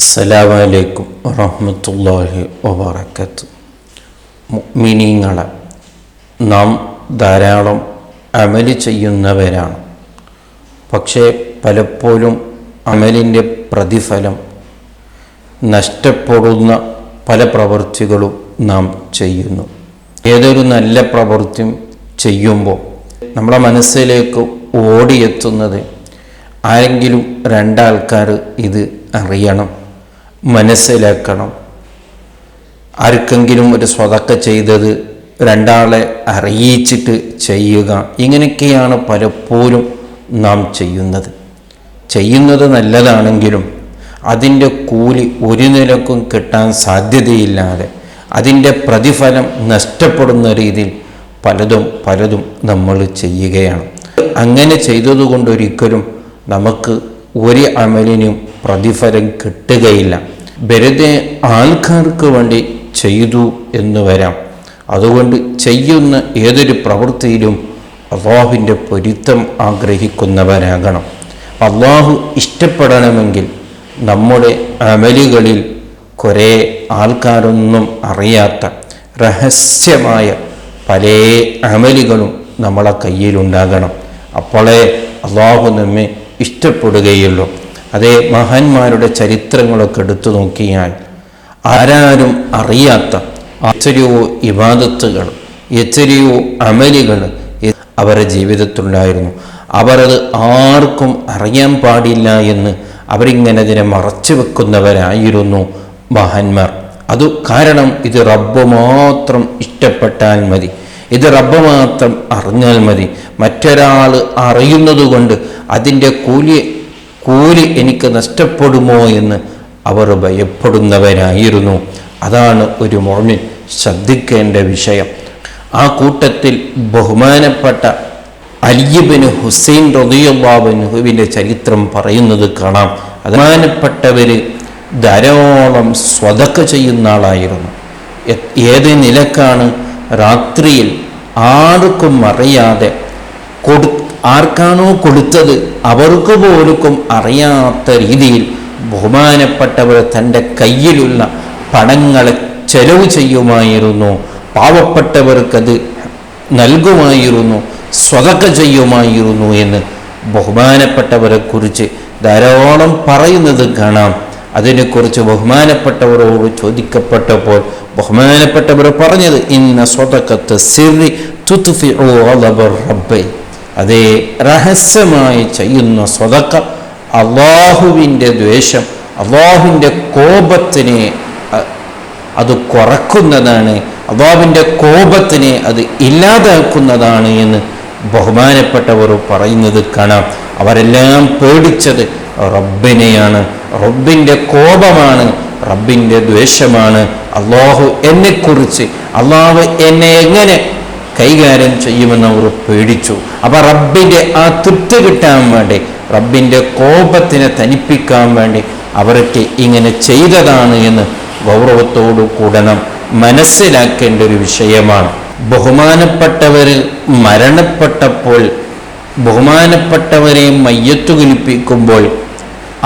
അസ്സലാമു അലൈക്കും വറഹ്മത്തുള്ളാഹി വബറകാതുഹു. മുഅ്മിനീങ്ങളെ, നാം ധാരാളം അമല് ചെയ്യുന്നവരാണ്. പക്ഷേ പലപ്പോഴും അമലിൻ്റെ പ്രതിഫലം നഷ്ടപ്പെടുന്ന പല പ്രവൃത്തികളും നാം ചെയ്യുന്നു. ഏതൊരു നല്ല പ്രവൃത്തിയും ചെയ്യുമ്പോൾ നമ്മുടെ മനസ്സിലേക്ക് ഓടിയെത്തുന്നത് ആരെങ്കിലും രണ്ടാൾക്കാർ ഇത് അറിയണം, മനസ്സിലാക്കണം, ആർക്കെങ്കിലും ഒരു സ്വതക്ക ചെയ്തത് രണ്ടാളെ അറിയിച്ചിട്ട് ചെയ്യുക. ഇങ്ങനെയൊക്കെയാണ് പലപ്പോഴും നാം ചെയ്യുന്നത് നല്ലതാണെങ്കിലും അതിൻ്റെ കൂലി ഒരു നിലക്കും കിട്ടാൻ സാധ്യതയില്ലാതെ അതിൻ്റെ പ്രതിഫലം നഷ്ടപ്പെടുന്ന രീതിയിൽ പലതും നമ്മൾ ചെയ്യുകയാണ്. അങ്ങനെ ചെയ്തതുകൊണ്ടൊരിക്കലും നമുക്ക് ഒരു അമലിനും പ്രതിഫലം കിട്ടുകയില്ല. വെറുതെ ആൾക്കാർക്ക് വേണ്ടി ചെയ്തു എന്ന് വരാം. അതുകൊണ്ട് ചെയ്യുന്ന ഏതൊരു പ്രവൃത്തിയിലും അള്ളാഹുവിൻ്റെ പൊരുത്തം ആഗ്രഹിക്കുന്നവരാകണം. അള്ളാഹു ഇഷ്ടപ്പെടണമെങ്കിൽ നമ്മുടെ അമലുകളിൽ കുറേ ആൾക്കാരൊന്നും അറിയാത്ത രഹസ്യമായ പല അമലുകളും നമ്മളെ കയ്യിലുണ്ടാകണം. അപ്പോഴേ അള്ളാഹു നമ്മെ ഇഷ്ടപ്പെടുകയുള്ളൂ. അതേ മഹാന്മാരുടെ ചരിത്രങ്ങളൊക്കെ എടുത്തു നോക്കിയാൽ ആരാരും അറിയാത്ത എത്രയോ ഇബാദത്തുകൾ, എത്രയോ അമലുകൾ അവരുടെ ജീവിതത്തിലുണ്ടായിരുന്നു. അവരത് ആർക്കും അറിയാൻ പാടില്ല എന്ന് അവരിങ്ങനെ അതിനെ മറച്ചു വെക്കുന്നവരായിരുന്നു മഹാന്മാർ. അത് കാരണം ഇത് റബ്ബ് മാത്രം ഇഷ്ടപ്പെട്ടാൽ മതി, ഇത് റബ്ബ് മാത്രം അറിഞ്ഞാൽ മതി. മറ്റൊരാൾ അറിയുന്നത് കൊണ്ട് അതിൻ്റെ കൂലി എനിക്ക് നഷ്ടപ്പെടുമോ എന്ന് അവർ ഭയപ്പെടുന്നവരായിരുന്നു. അതാണ് ഒരു മുഅ്മിൻ ശ്രദ്ധിക്കേണ്ട വിഷയം. ആ കൂട്ടത്തിൽ ബഹുമാനപ്പെട്ട അലി ഇബ്നു ഹുസൈൻ റളിയല്ലാഹു അൻഹുവിൻ്റെ ചരിത്രം പറയുന്നത് കാണാം. ബഹുമാനപ്പെട്ടവർ ധാരാളം സ്വതക്ക ചെയ്യുന്ന ആളായിരുന്നു. ഏത് നിലക്കാണ്? രാത്രിയിൽ ആർക്കും അറിയാതെ ആർക്കാണോ കൊടുത്തത് അവർക്ക് പോലും അറിയാത്ത രീതിയിൽ ബഹുമാനപ്പെട്ടവർ തൻ്റെ കയ്യിലുള്ള പണങ്ങളെ ചെലവ് ചെയ്യുമായിരുന്നു. പാവപ്പെട്ടവർക്കത് നൽകുമായിരുന്നു, സ്വതക്ക ചെയ്യുമായിരുന്നു എന്ന് ബഹുമാനപ്പെട്ടവരെ കുറിച്ച് ധാരാളം പറയുന്നത് കാണാം. അതിനെക്കുറിച്ച് ബഹുമാനപ്പെട്ടവരോട് ചോദിക്കപ്പെട്ടപ്പോൾ ബഹുമാനപ്പെട്ടവർ പറഞ്ഞത് ഇന്ന സ്വതക്കത്ത് സിർരി തുത്ഫിഉ ഗളബർ റബ്ബി. അതേ രഹസ്യമായി ചെയ്യുന്ന സ്വതക്ക അള്ളാഹുവിൻ്റെ ദ്വേഷം, അള്ളാഹുവിൻ്റെ കോപത്തിനെ അത് കുറക്കുന്നതാണ്, അള്ളാഹുവിൻ്റെ കോപത്തിനെ അത് ഇല്ലാതാക്കുന്നതാണ് എന്ന് ബഹുമാനപ്പെട്ടവർ പറയുന്നത് കാണാം. അവരെല്ലാം പേടിച്ചത് റബ്ബിനെയാണ്, റബ്ബിൻ്റെ കോപമാണ്, റബ്ബിൻ്റെ ദ്വേഷമാണ്. അള്ളാഹു എന്നെക്കുറിച്ച്, അള്ളാഹു എന്നെ എങ്ങനെ കൈകാര്യം ചെയ്യുമെന്ന് അവർ പേടിച്ചു. അപ്പം റബ്ബിൻ്റെ ആ തൃപ്തി കിട്ടാൻ വേണ്ടി, റബ്ബിൻ്റെ കോപത്തിനെ തനിപ്പിക്കാൻ വേണ്ടി അവർക്ക് ഇങ്ങനെ ചെയ്തതാണ് എന്ന് ഗൗരവത്തോടു കൂടെ നാം മനസ്സിലാക്കേണ്ട ഒരു വിഷയമാണ്. ബഹുമാനപ്പെട്ടവർ മരണപ്പെട്ടപ്പോൾ ബഹുമാനപ്പെട്ടവരെ മയ്യത്തു കുലിപ്പിക്കുമ്പോൾ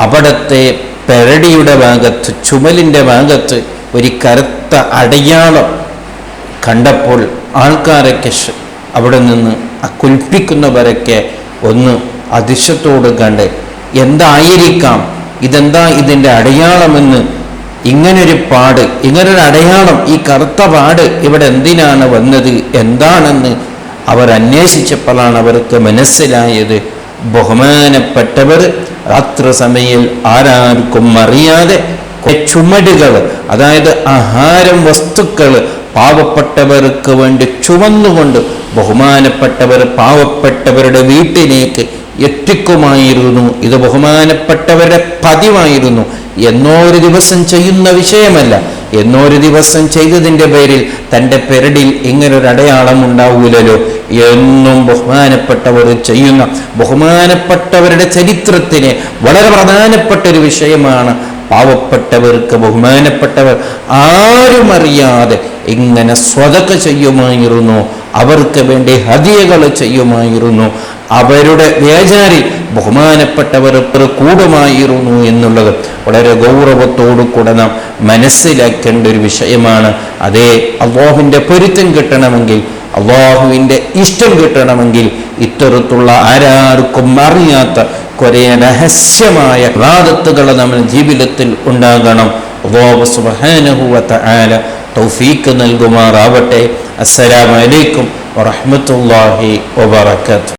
അവിടത്തെ പെരടിയുടെ ഭാഗത്ത്, ചുമലിൻ്റെ ഭാഗത്ത് ഒരു കറുത്ത അടയാളം കണ്ടപ്പോൾ ആൾക്കാരൊക്കെ അവിടെ നിന്ന് കുൽപ്പിക്കുന്നവരൊക്കെ ഒന്ന് അതിശയത്തോട് കണ്ട് എന്തായിരിക്കാം, ഇതെന്താ ഇതിൻ്റെ അടയാളമെന്ന്, ഇങ്ങനൊരു പാട്, ഇങ്ങനൊരു അടയാളം, ഈ കറുത്ത പാട് ഇവിടെ എന്തിനാണ് വന്നത്, എന്താണെന്ന് അവർ അന്വേഷിച്ചപ്പോഴാണ് അവർക്ക് മനസ്സിലായത് ബഹുമാനപ്പെട്ടവർ രാത്രി സമയം ആരാർക്കും അറിയാതെ ചുമടുകൾ, അതായത് ആഹാരം, വസ്തുക്കൾ പാവപ്പെട്ടവർക്ക് വേണ്ടി ചുമന്നുകൊണ്ട് ബഹുമാനപ്പെട്ടവർ പാവപ്പെട്ടവരുടെ വീട്ടിലേക്ക് എത്തിക്കുമായിരുന്നു. ഇത് ബഹുമാനപ്പെട്ടവരുടെ പതിവായിരുന്നു. എന്നോ ഒരു ദിവസം ചെയ്യുന്ന വിഷയമല്ല. എന്നോ ഒരു ദിവസം ചെയ്തതിൻ്റെ പേരിൽ തൻ്റെ പെരടിൽ ഇങ്ങനൊരു അടയാളം ഉണ്ടാവൂലല്ലോ. എന്നും ബഹുമാനപ്പെട്ടവർ ചെയ്യുന്ന, ബഹുമാനപ്പെട്ടവരുടെ ചരിത്രത്തിന് വളരെ പ്രധാനപ്പെട്ട ഒരു വിഷയമാണ് പാവപ്പെട്ടവർക്ക്, ബഹുമാനപ്പെട്ടവർ ആരും അറിയാതെ ഇങ്ങനെ സ്വതക്ക ചെയ്യുമായിരുന്നു, അവർക്ക് വേണ്ടി ഹദിയകൾ ചെയ്യുമായിരുന്നു, അവരുടെ വേജാരിൽ ബഹുമാനപ്പെട്ടവർ കൂടുമായിരുന്നു എന്നുള്ളത് വളരെ ഗൗരവത്തോടു കൂടെ നാം മനസ്സിലാക്കേണ്ട ഒരു വിഷയമാണ്. അതേ, അല്ലാഹുവിൻ്റെ പൊരുത്തം കിട്ടണമെങ്കിൽ, അല്ലാഹുവിൻ്റെ ഇഷ്ടം കിട്ടണമെങ്കിൽ ഇത്തരത്തിലുള്ള ആരാർക്കും അറിയാത്ത കുറേ രഹസ്യമായ ഇബാദത്തുകൾ നമ്മുടെ ജീവിതത്തിൽ ഉണ്ടാകണം. അല്ലാഹു സുബ്ഹാനഹു വ തആല തൗഫീഖ് നൽകുമാറാവട്ടെ. അസ്സലാമു അലൈക്കും വറഹ്മത്തുള്ളാഹി വബറകാതുഹു.